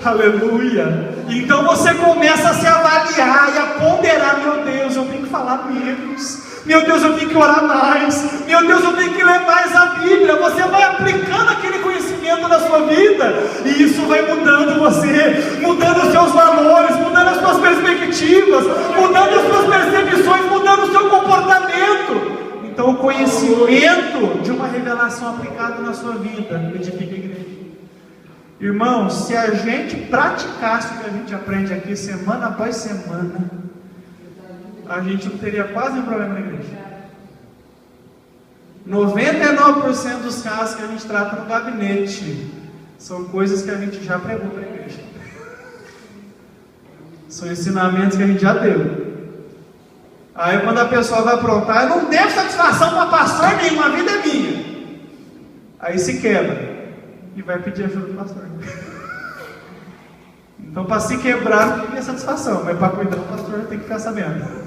Aleluia. Então você começa a se avaliar e a ponderar: meu Deus, eu tenho que falar menos. Meu Deus, eu tenho que orar mais. Meu Deus, eu tenho que ler mais a Bíblia. Você vai aplicando aquele conhecimento na sua vida, e isso vai mudando você, mudando os seus valores, mudando as suas perspectivas, mudando as suas percepções, mudando o seu comportamento. Então, o conhecimento de uma revelação aplicada na sua vida edifica a igreja. Irmãos, se a gente praticasse o que a gente aprende aqui semana após semana, a gente não teria quase nenhum problema na igreja. 99% dos casos que a gente trata no gabinete são coisas que a gente já pregou para a igreja. São ensinamentos que a gente já deu. Aí quando a pessoa vai aprontar, eu não devo satisfação para pastor nenhuma, a vida é minha. Aí se quebra e vai pedir ajuda do pastor. Então, para se quebrar não tem satisfação, mas para cuidar do pastor tem que ficar sabendo.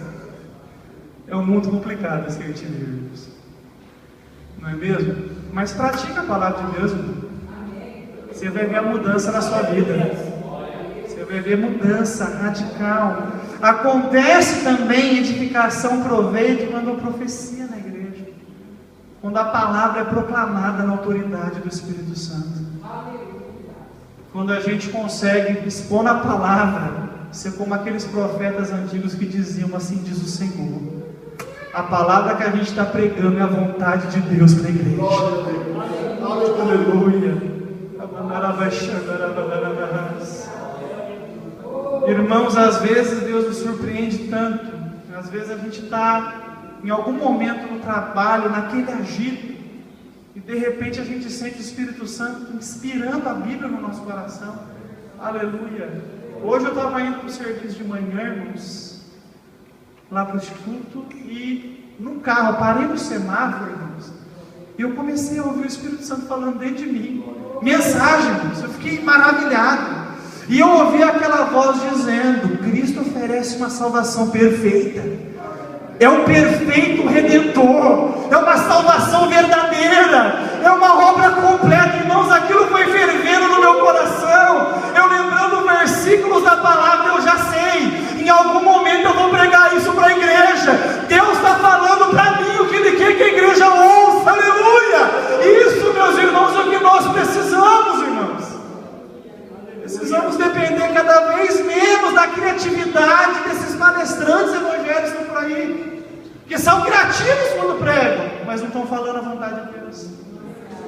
É um mundo complicado esse que a gente vive, não é mesmo? Mas pratica a palavra de Deus, irmão. Você vai ver a mudança na sua vida. Você vai ver mudança radical. Acontece também edificação, proveito quando a profecia na igreja, quando a palavra é proclamada na autoridade do Espírito Santo. Quando a gente consegue expor na palavra, ser como aqueles profetas antigos que diziam assim: diz o Senhor. A palavra que a gente está pregando é a vontade de Deus para a igreja. Aleluia. Irmãos, às vezes Deus nos surpreende tanto. Às vezes a gente está em algum momento no trabalho, naquele agito, e de repente a gente sente o Espírito Santo inspirando a Bíblia no nosso coração. Aleluia. Hoje eu estava indo para o serviço de manhã, irmãos, lá para o instituto, e num carro, eu parei no semáforo, irmãos, e eu comecei a ouvir o Espírito Santo falando dentro de mim, mensagem, irmãos. Eu fiquei maravilhado, e eu ouvi aquela voz dizendo: Cristo oferece uma salvação perfeita, é o perfeito Redentor, é uma salvação verdadeira, é uma obra completa. Irmãos, aquilo foi fervendo no meu coração, eu lembrando versículos da palavra. Eu já sei, em algum momento eu vou pregar isso para a igreja. Deus está falando para mim o que Ele quer que a igreja ouça. Aleluia. Isso, meus irmãos, é o que nós precisamos, irmãos. Precisamos depender cada vez menos da criatividade desses palestrantes evangélicos que estão por aí, que são criativos quando pregam, mas não estão falando a vontade de Deus.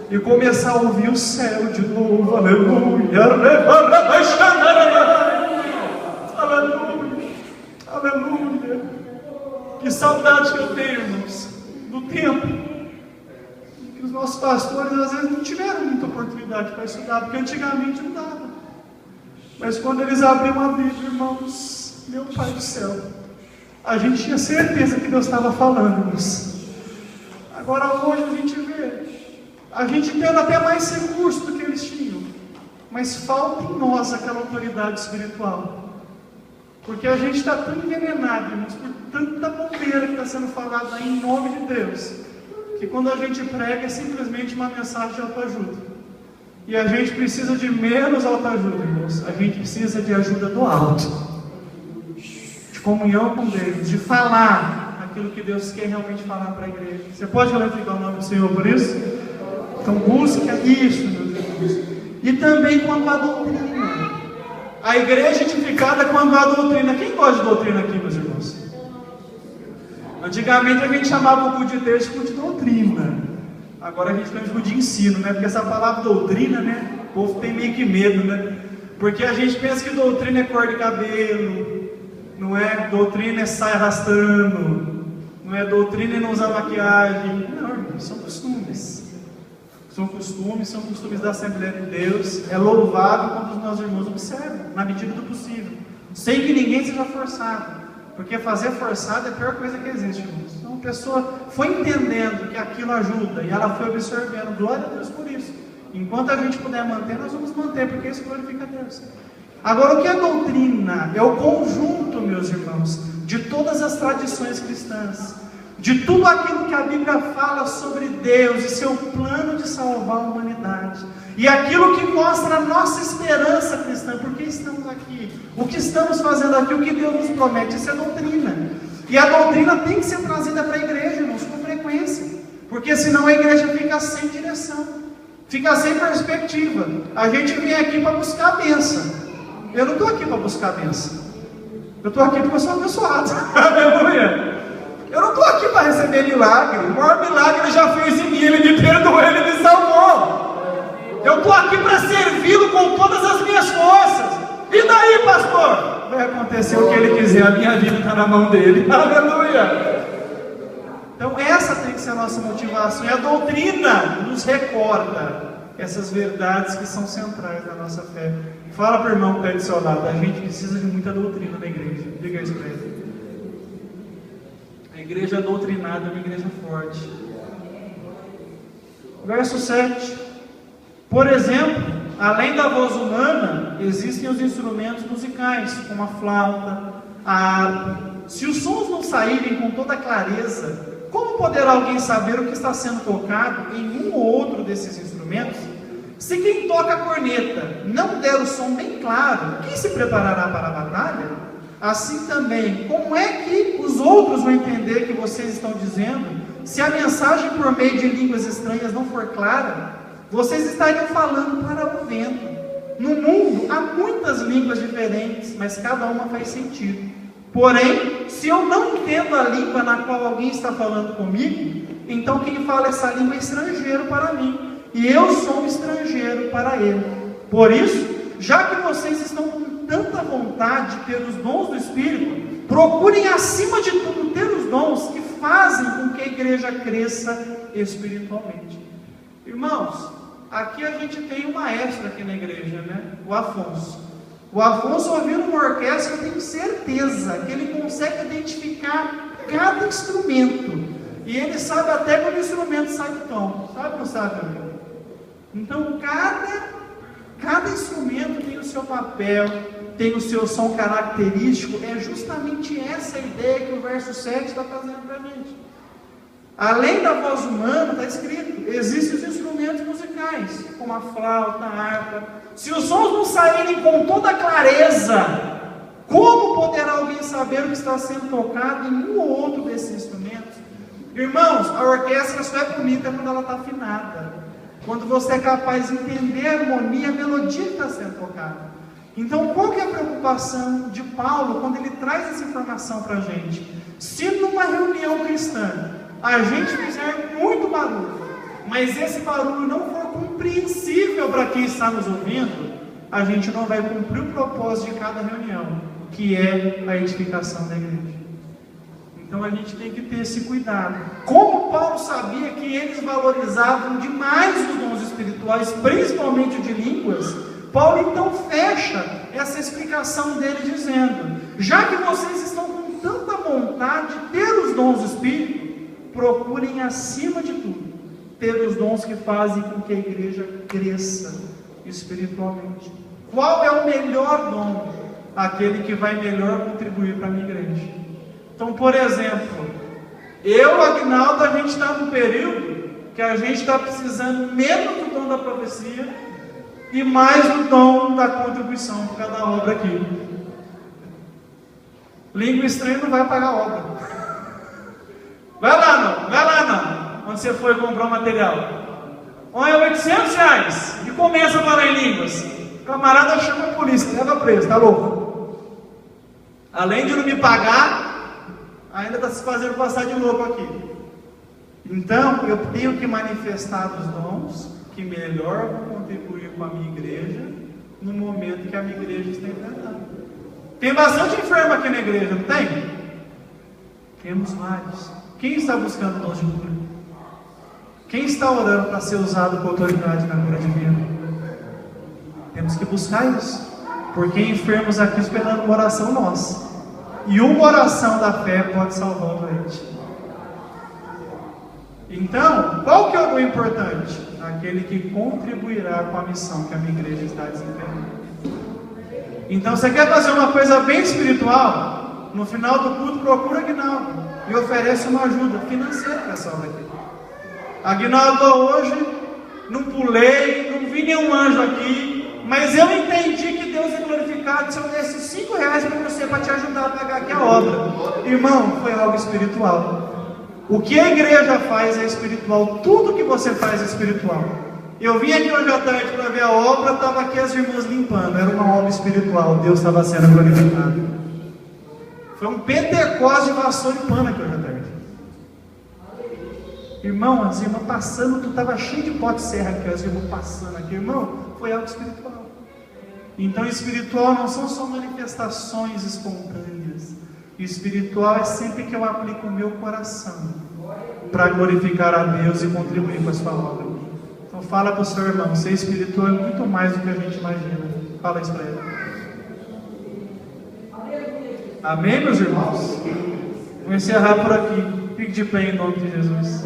E começar a ouvir o céu de novo. Aleluia. Aleluia. Aleluia. Que saudade que eu tenho, irmãos, do tempo que os nossos pastores às vezes não tiveram muita oportunidade para estudar, porque antigamente não dava. Mas quando eles abriam a Bíblia, irmãos, meu Pai do céu, a gente tinha certeza que Deus estava falando, irmãos. Agora hoje a gente vê, a gente tendo até mais recursos do que eles tinham, mas falta em nós aquela autoridade espiritual, porque a gente está tão envenenado, irmãos, por tanta bobeira que está sendo falada em nome de Deus, que quando a gente prega é simplesmente uma mensagem de autoajuda. E a gente precisa de menos autoajuda, irmãos. A gente precisa de ajuda do alto, de comunhão com Deus, de falar aquilo que Deus quer realmente falar para a igreja. Você pode glorificar o nome do Senhor por isso? Então busca isso, meus irmãos. E também quando a doutrina. A igreja edificada quando a doutrina. Quem gosta de doutrina aqui, meus irmãos? Antigamente a gente chamava o culto de Deus de culto de doutrina. Agora a gente chama de culto de ensino, né? Porque essa palavra doutrina, né? O povo tem meio que medo, né? Porque a gente pensa que doutrina é cor de cabelo, não é? Doutrina é sair arrastando, não é? Doutrina é não usar maquiagem. Não, irmão, são costumes. São costumes da Assembleia de Deus. É louvável quando os nossos irmãos observam, na medida do possível, sem que ninguém seja forçado. Porque fazer forçado é a pior coisa que existe, irmãos. Então a pessoa foi entendendo que aquilo ajuda e ela foi absorvendo. Glória a Deus por isso. Enquanto a gente puder manter, nós vamos manter, porque isso glorifica a Deus. Agora, o que é doutrina? É o conjunto, meus irmãos, de todas as tradições cristãs, de tudo aquilo que a Bíblia fala sobre Deus e seu plano de salvar a humanidade, e aquilo que mostra a nossa esperança cristã. Por que estamos aqui? O que estamos fazendo aqui? O que Deus nos promete? Isso é doutrina. E a doutrina tem que ser trazida para a igreja, irmãos, com frequência. Porque senão a igreja fica sem direção, fica sem perspectiva. A gente vem aqui para buscar a bênção. Eu não estou aqui para buscar a bênção. Eu estou aqui porque eu sou abençoado. Aleluia. Eu não estou aqui para receber milagre. O maior milagre ele já fez em mim. Ele me perdoou, ele me salvou. Eu estou aqui para servi-lo com todas as minhas forças. E daí, pastor? Vai acontecer o que ele quiser. A minha vida está na mão dele. Aleluia. Então essa tem que ser a nossa motivação. E a doutrina nos recorda essas verdades que são centrais da nossa fé. Fala para o irmão que está aí do seu lado. A gente precisa de muita doutrina na igreja. Diga isso para ele. A igreja doutrinada é uma igreja forte. Verso 7. Por exemplo, além da voz humana, existem os instrumentos musicais, como a flauta, a harpa. Se os sons não saírem com toda clareza, como poderá alguém saber o que está sendo tocado em um ou outro desses instrumentos? Se quem toca a corneta não der o som bem claro, quem se preparará para a batalha? Assim também, como é que os outros vão entender o que vocês estão dizendo, se a mensagem por meio de línguas estranhas não for clara? Vocês estariam falando para o vento. No mundo há muitas línguas diferentes, mas cada uma faz sentido. Porém, se eu não entendo a língua na qual alguém está falando comigo, então quem fala essa língua é estrangeiro para mim, e eu sou um estrangeiro para ele. Por isso, já que vocês estão com tanta vontade de ter os dons do Espírito, procurem acima de tudo ter os dons que fazem com que a igreja cresça espiritualmente. Irmãos, aqui a gente tem um maestro aqui na igreja, né? O Afonso. O Afonso, ouvindo uma orquestra, eu tenho certeza que ele consegue identificar cada instrumento. E ele sabe até quando o instrumento sai do tom. Sabe ou não sabe, amigo? Então, cada instrumento tem o seu papel, tem o seu som característico. É justamente essa ideia que o verso 7 está trazendo para a gente. Além da voz humana, está escrito, existem os instrumentos musicais, como a flauta, a harpa. Se os sons não saírem com toda clareza, como poderá alguém saber o que está sendo tocado em um ou outro desses instrumentos? Irmãos, a orquestra só é bonita quando ela está afinada. Quando você é capaz de entender a harmonia, a melodia que está sendo tocada. Então, qual que é a preocupação de Paulo quando ele traz essa informação para a gente? Se numa reunião cristã a gente fizer muito barulho, mas esse barulho não for compreensível para quem está nos ouvindo, a gente não vai cumprir o propósito de cada reunião, que é a edificação da igreja. Então a gente tem que ter esse cuidado. Como Paulo sabia que eles valorizavam demais os dons espirituais, principalmente o de línguas, Paulo então fecha essa explicação dele dizendo: já que vocês estão com tanta vontade de ter os dons do Espírito, procurem acima de tudo ter os dons que fazem com que a igreja cresça espiritualmente. Qual é o melhor dom? Aquele que vai melhor contribuir para a minha igreja. Então, por exemplo, eu, Agnaldo, a gente está num período que a gente está precisando menos do dom da profecia e mais do dom da contribuição por cada obra aqui. Língua estranha não vai pagar a obra. Vai lá não, onde você foi comprar o material. Olha, R$800 e começa a falar em línguas. O camarada chama a polícia, leva preso, tá louco? Além de não me pagar, ainda está se fazendo passar de louco aqui. Então, eu tenho que manifestar os dons que melhor vão contribuir com a minha igreja no momento que a minha igreja está enfrentando. Tem bastante enfermo aqui na igreja, não tem? Temos vários. Quem está buscando dons de cura? Quem está orando para ser usado com autoridade na cura divina? Temos que buscar isso, porque enfermos aqui esperando uma oração nossa. E uma oração da fé pode salvar o doente. Então, qual que é o dom importante? Aquele que contribuirá com a missão que a minha igreja está desempenhando. Então, você quer fazer uma coisa bem espiritual? No final do culto, procura Aguinaldo e oferece uma ajuda financeira para essa obra aqui. Aguinaldo, hoje não pulei, não vi nenhum anjo aqui, mas eu entendi que Deus é glorificado se eu esses 5 reais para você, para te ajudar a pagar aqui a obra. Irmão, foi algo espiritual. O que a igreja faz é espiritual. Tudo que você faz é espiritual. Eu vim aqui hoje à tarde para ver a obra, estava aqui as irmãs limpando. Era uma obra espiritual, Deus estava sendo glorificado. Foi um Pentecostes de vassoura e pano aqui hoje à tarde. Irmão, as irmãs passando, tu estava cheio de pó de serra aqui, as irmãs passando aqui. Irmão, foi algo espiritual. Então, espiritual não são só manifestações espontâneas. Espiritual é sempre que eu aplico o meu coração para glorificar a Deus e contribuir com a sua obra. Então, fala para o seu irmão, ser espiritual é muito mais do que a gente imagina. Fala isso para ele. Amém, meus irmãos? Vou encerrar por aqui. Fique de pé em nome de Jesus.